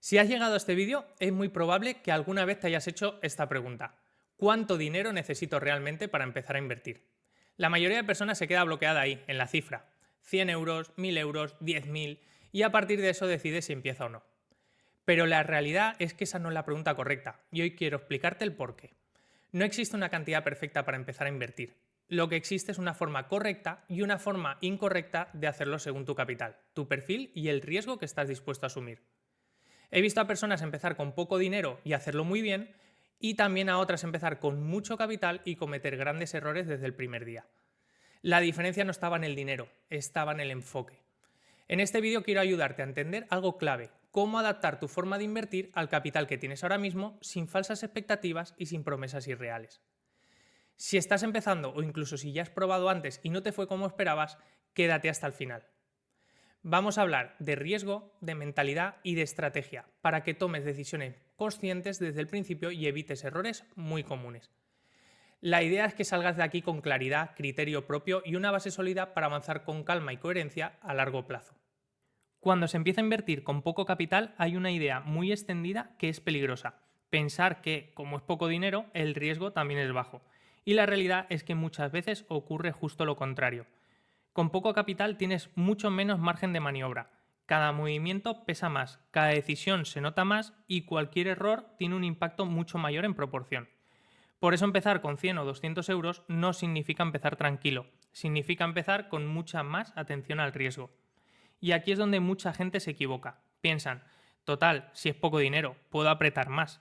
Si has llegado a este vídeo, es muy probable que alguna vez te hayas hecho esta pregunta. ¿Cuánto dinero necesito realmente para empezar a invertir? La mayoría de personas se queda bloqueada ahí, en la cifra. 100 euros, 1000 euros, 10.000, y a partir de eso decide si empieza o no. Pero la realidad es que esa no es la pregunta correcta, y hoy quiero explicarte el por qué. No existe una cantidad perfecta para empezar a invertir. Lo que existe es una forma correcta y una forma incorrecta de hacerlo según tu capital, tu perfil y el riesgo que estás dispuesto a asumir. He visto a personas empezar con poco dinero y hacerlo muy bien, y también a otras empezar con mucho capital y cometer grandes errores desde el primer día. La diferencia no estaba en el dinero, estaba en el enfoque. En este vídeo quiero ayudarte a entender algo clave: cómo adaptar tu forma de invertir al capital que tienes ahora mismo sin falsas expectativas y sin promesas irreales. Si estás empezando o incluso si ya has probado antes y no te fue como esperabas, quédate hasta el final. Vamos a hablar de riesgo, de mentalidad y de estrategia para que tomes decisiones conscientes desde el principio y evites errores muy comunes. La idea es que salgas de aquí con claridad, criterio propio y una base sólida para avanzar con calma y coherencia a largo plazo. Cuando se empieza a invertir con poco capital hay una idea muy extendida que es peligrosa: pensar que, como es poco dinero, el riesgo también es bajo. Y la realidad es que muchas veces ocurre justo lo contrario. Con poco capital tienes mucho menos margen de maniobra. Cada movimiento pesa más, cada decisión se nota más y cualquier error tiene un impacto mucho mayor en proporción. Por eso empezar con 100 o 200 euros no significa empezar tranquilo, significa empezar con mucha más atención al riesgo. Y aquí es donde mucha gente se equivoca. Piensan: total, si es poco dinero, puedo apretar más.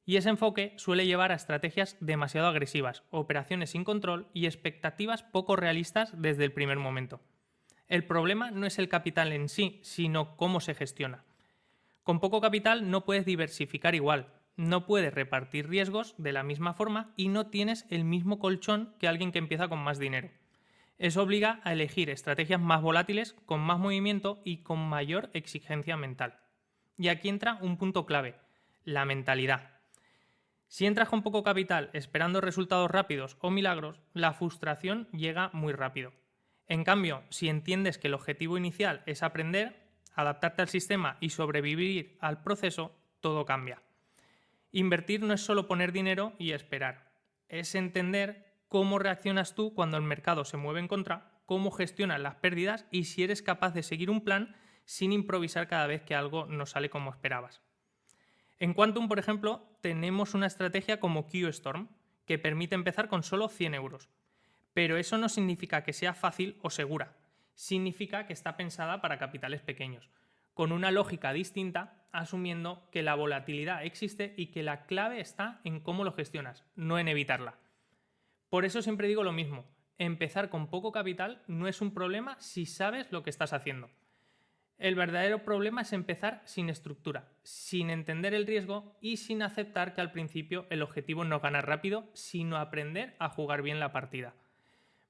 Y ese enfoque suele llevar a estrategias demasiado agresivas, operaciones sin control y expectativas poco realistas desde el primer momento. El problema no es el capital en sí, sino cómo se gestiona. Con poco capital no puedes diversificar igual, no puedes repartir riesgos de la misma forma y no tienes el mismo colchón que alguien que empieza con más dinero. Eso obliga a elegir estrategias más volátiles, con más movimiento y con mayor exigencia mental. Y aquí entra un punto clave: la mentalidad. Si entras con poco capital esperando resultados rápidos o milagros, la frustración llega muy rápido. En cambio, si entiendes que el objetivo inicial es aprender, adaptarte al sistema y sobrevivir al proceso, todo cambia. Invertir no es solo poner dinero y esperar, es entender cómo reaccionas tú cuando el mercado se mueve en contra, cómo gestionas las pérdidas y si eres capaz de seguir un plan sin improvisar cada vez que algo no sale como esperabas. En Quantum, por ejemplo, tenemos una estrategia como QStorm, que permite empezar con solo 100 euros. Pero eso no significa que sea fácil o segura. Significa que está pensada para capitales pequeños, con una lógica distinta, asumiendo que la volatilidad existe y que la clave está en cómo lo gestionas, no en evitarla. Por eso siempre digo lo mismo: empezar con poco capital no es un problema si sabes lo que estás haciendo. El verdadero problema es empezar sin estructura, sin entender el riesgo y sin aceptar que al principio el objetivo no es ganar rápido, sino aprender a jugar bien la partida.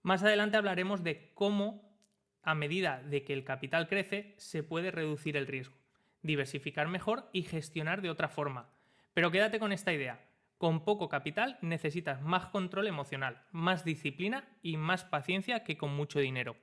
Más adelante hablaremos de cómo, a medida de que el capital crece, se puede reducir el riesgo, diversificar mejor y gestionar de otra forma. Pero quédate con esta idea: con poco capital necesitas más control emocional, más disciplina y más paciencia que con mucho dinero.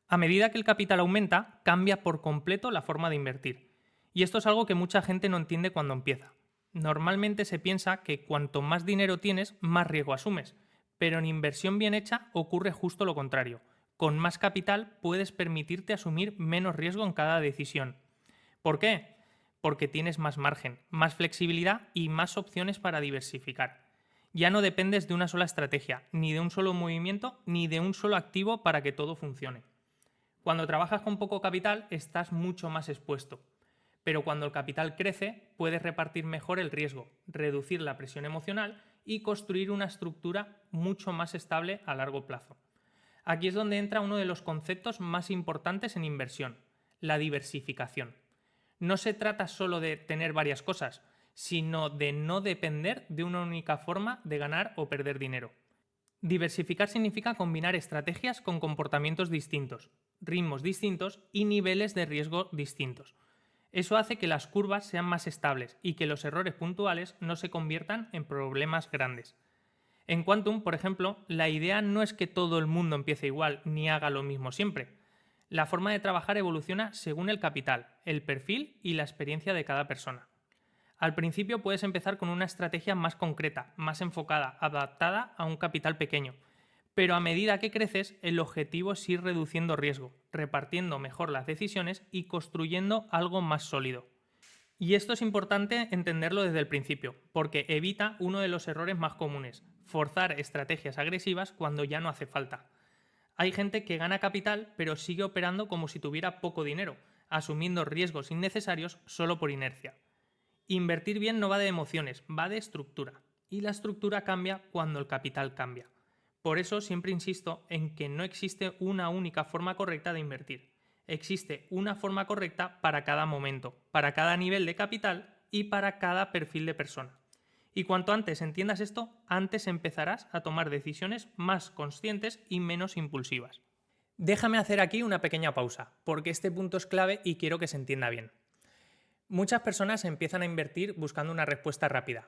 A medida que el capital aumenta, cambia por completo la forma de invertir. Y esto es algo que mucha gente no entiende cuando empieza. Normalmente se piensa que cuanto más dinero tienes, más riesgo asumes. Pero en inversión bien hecha ocurre justo lo contrario. Con más capital puedes permitirte asumir menos riesgo en cada decisión. ¿Por qué? Porque tienes más margen, más flexibilidad y más opciones para diversificar. Ya no dependes de una sola estrategia, ni de un solo movimiento, ni de un solo activo para que todo funcione. Cuando trabajas con poco capital estás mucho más expuesto, pero cuando el capital crece puedes repartir mejor el riesgo, reducir la presión emocional y construir una estructura mucho más estable a largo plazo. Aquí es donde entra uno de los conceptos más importantes en inversión: la diversificación. No se trata solo de tener varias cosas, sino de no depender de una única forma de ganar o perder dinero. Diversificar significa combinar estrategias con comportamientos distintos, ritmos distintos y niveles de riesgo distintos. Eso hace que las curvas sean más estables y que los errores puntuales no se conviertan en problemas grandes. En Quantum, por ejemplo, la idea no es que todo el mundo empiece igual ni haga lo mismo siempre. La forma de trabajar evoluciona según el capital, el perfil y la experiencia de cada persona. Al principio puedes empezar con una estrategia más concreta, más enfocada, adaptada a un capital pequeño. Pero a medida que creces, el objetivo es ir reduciendo riesgo, repartiendo mejor las decisiones y construyendo algo más sólido. Y esto es importante entenderlo desde el principio, porque evita uno de los errores más comunes, forzar estrategias agresivas cuando ya no hace falta. Hay gente que gana capital pero sigue operando como si tuviera poco dinero, asumiendo riesgos innecesarios solo por inercia. Invertir bien no va de emociones, va de estructura. Y la estructura cambia cuando el capital cambia. Por eso siempre insisto en que no existe una única forma correcta de invertir. Existe una forma correcta para cada momento, para cada nivel de capital y para cada perfil de persona. Y cuanto antes entiendas esto, antes empezarás a tomar decisiones más conscientes y menos impulsivas. Déjame hacer aquí una pequeña pausa, porque este punto es clave y quiero que se entienda bien. Muchas personas empiezan a invertir buscando una respuesta rápida.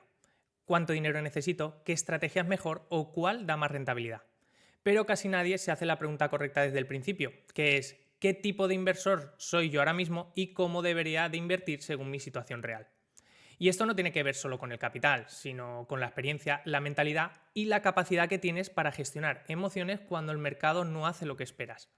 ¿Cuánto dinero necesito? ¿Qué estrategia es mejor? ¿O cuál da más rentabilidad? Pero casi nadie se hace la pregunta correcta desde el principio, que es ¿qué tipo de inversor soy yo ahora mismo y cómo debería de invertir según mi situación real? Y esto no tiene que ver solo con el capital, sino con la experiencia, la mentalidad y la capacidad que tienes para gestionar emociones cuando el mercado no hace lo que esperas.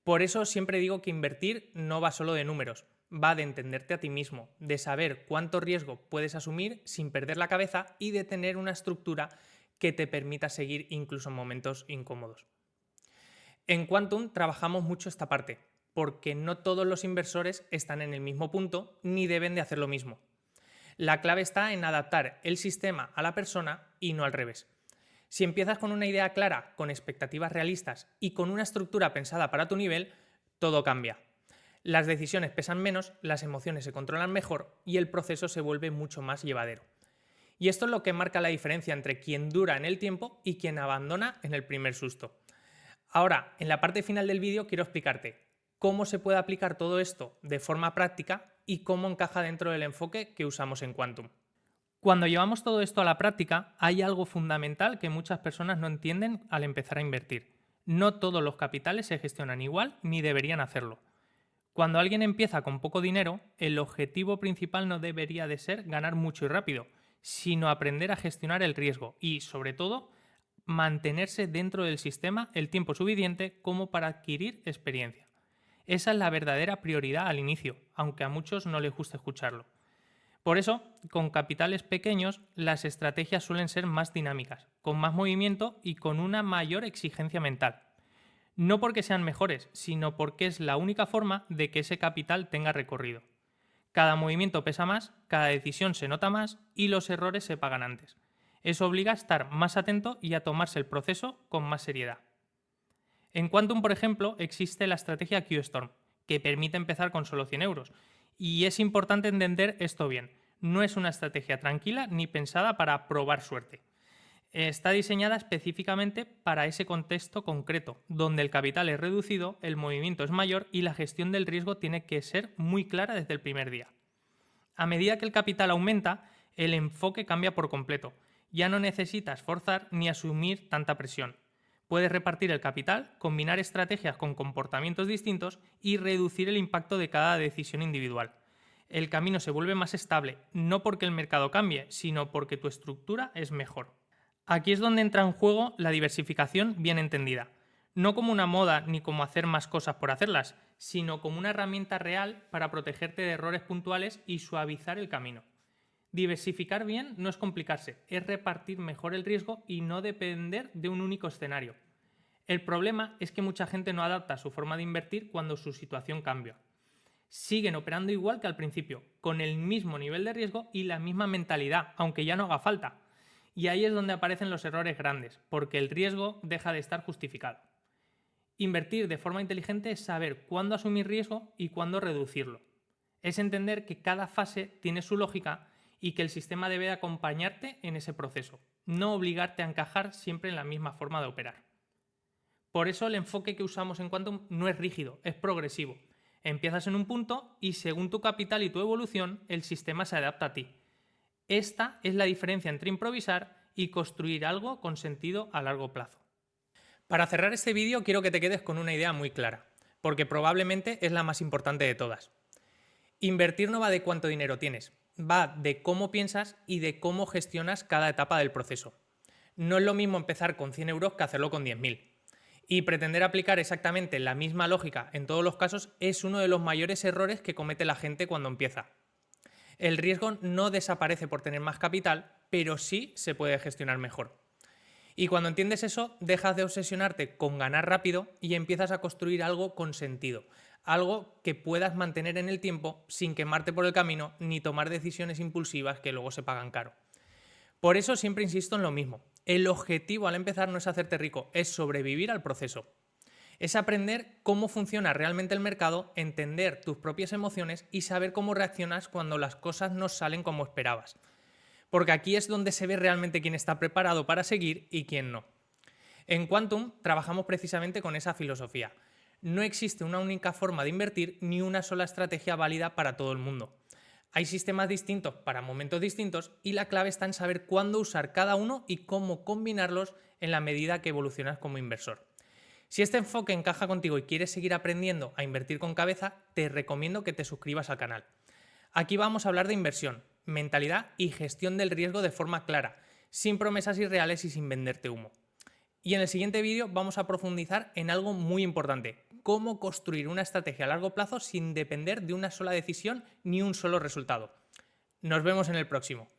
Por eso siempre digo que invertir no va solo de números, va de entenderte a ti mismo, de saber cuánto riesgo puedes asumir sin perder la cabeza y de tener una estructura que te permita seguir incluso en momentos incómodos. En Quantum trabajamos mucho esta parte, porque no todos los inversores están en el mismo punto ni deben de hacer lo mismo. La clave está en adaptar el sistema a la persona y no al revés. Si empiezas con una idea clara, con expectativas realistas y con una estructura pensada para tu nivel, todo cambia. Las decisiones pesan menos, las emociones se controlan mejor y el proceso se vuelve mucho más llevadero. Y esto es lo que marca la diferencia entre quien dura en el tiempo y quien abandona en el primer susto. Ahora, en la parte final del vídeo quiero explicarte cómo se puede aplicar todo esto de forma práctica y cómo encaja dentro del enfoque que usamos en Quantum. Cuando llevamos todo esto a la práctica, hay algo fundamental que muchas personas no entienden al empezar a invertir. No todos los capitales se gestionan igual ni deberían hacerlo. Cuando alguien empieza con poco dinero, el objetivo principal no debería de ser ganar mucho y rápido, sino aprender a gestionar el riesgo y, sobre todo, mantenerse dentro del sistema el tiempo suficiente como para adquirir experiencia. Esa es la verdadera prioridad al inicio, aunque a muchos no les guste escucharlo. Por eso, con capitales pequeños, las estrategias suelen ser más dinámicas, con más movimiento y con una mayor exigencia mental. No porque sean mejores, sino porque es la única forma de que ese capital tenga recorrido. Cada movimiento pesa más, cada decisión se nota más y los errores se pagan antes. Eso obliga a estar más atento y a tomarse el proceso con más seriedad. En Quantum, por ejemplo, existe la estrategia Q-Storm, que permite empezar con solo 100 euros. Y es importante entender esto bien. No es una estrategia tranquila ni pensada para probar suerte. Está diseñada específicamente para ese contexto concreto, donde el capital es reducido, el movimiento es mayor y la gestión del riesgo tiene que ser muy clara desde el primer día. A medida que el capital aumenta, el enfoque cambia por completo. Ya no necesitas forzar ni asumir tanta presión. Puedes repartir el capital, combinar estrategias con comportamientos distintos y reducir el impacto de cada decisión individual. El camino se vuelve más estable, no porque el mercado cambie, sino porque tu estructura es mejor. Aquí es donde entra en juego la diversificación bien entendida. No como una moda ni como hacer más cosas por hacerlas, sino como una herramienta real para protegerte de errores puntuales y suavizar el camino. Diversificar bien no es complicarse, es repartir mejor el riesgo y no depender de un único escenario. El problema es que mucha gente no adapta su forma de invertir cuando su situación cambia. Siguen operando igual que al principio, con el mismo nivel de riesgo y la misma mentalidad, aunque ya no haga falta. Y ahí es donde aparecen los errores grandes, porque el riesgo deja de estar justificado. Invertir de forma inteligente es saber cuándo asumir riesgo y cuándo reducirlo. Es entender que cada fase tiene su lógica y que el sistema debe acompañarte en ese proceso, no obligarte a encajar siempre en la misma forma de operar. Por eso el enfoque que usamos en Quantum no es rígido, es progresivo. Empiezas en un punto y según tu capital y tu evolución, el sistema se adapta a ti. Esta es la diferencia entre improvisar y construir algo con sentido a largo plazo. Para cerrar este vídeo quiero que te quedes con una idea muy clara. porque probablemente es la más importante de todas. Invertir no va de cuánto dinero tienes, va de cómo piensas y de cómo gestionas cada etapa del proceso. No es lo mismo empezar con 100 euros que hacerlo con 10.000. Y pretender aplicar exactamente la misma lógica en todos los casos es uno de los mayores errores que comete la gente cuando empieza. El riesgo no desaparece por tener más capital, pero sí se puede gestionar mejor. Y cuando entiendes eso, dejas de obsesionarte con ganar rápido y empiezas a construir algo con sentido, algo que puedas mantener en el tiempo sin quemarte por el camino ni tomar decisiones impulsivas que luego se pagan caro. Por eso siempre insisto en lo mismo. El objetivo al empezar no es hacerte rico, es sobrevivir al proceso. Es aprender cómo funciona realmente el mercado, entender tus propias emociones y saber cómo reaccionas cuando las cosas no salen como esperabas. Porque aquí es donde se ve realmente quién está preparado para seguir y quién no. En Quantum trabajamos precisamente con esa filosofía. No existe una única forma de invertir ni una sola estrategia válida para todo el mundo. Hay sistemas distintos para momentos distintos y la clave está en saber cuándo usar cada uno y cómo combinarlos en la medida que evolucionas como inversor. Si este enfoque encaja contigo y quieres seguir aprendiendo a invertir con cabeza, te recomiendo que te suscribas al canal. Aquí vamos a hablar de inversión, mentalidad y gestión del riesgo de forma clara, sin promesas irreales y sin venderte humo. Y en el siguiente vídeo vamos a profundizar en algo muy importante: cómo construir una estrategia a largo plazo sin depender de una sola decisión ni un solo resultado. Nos vemos en el próximo.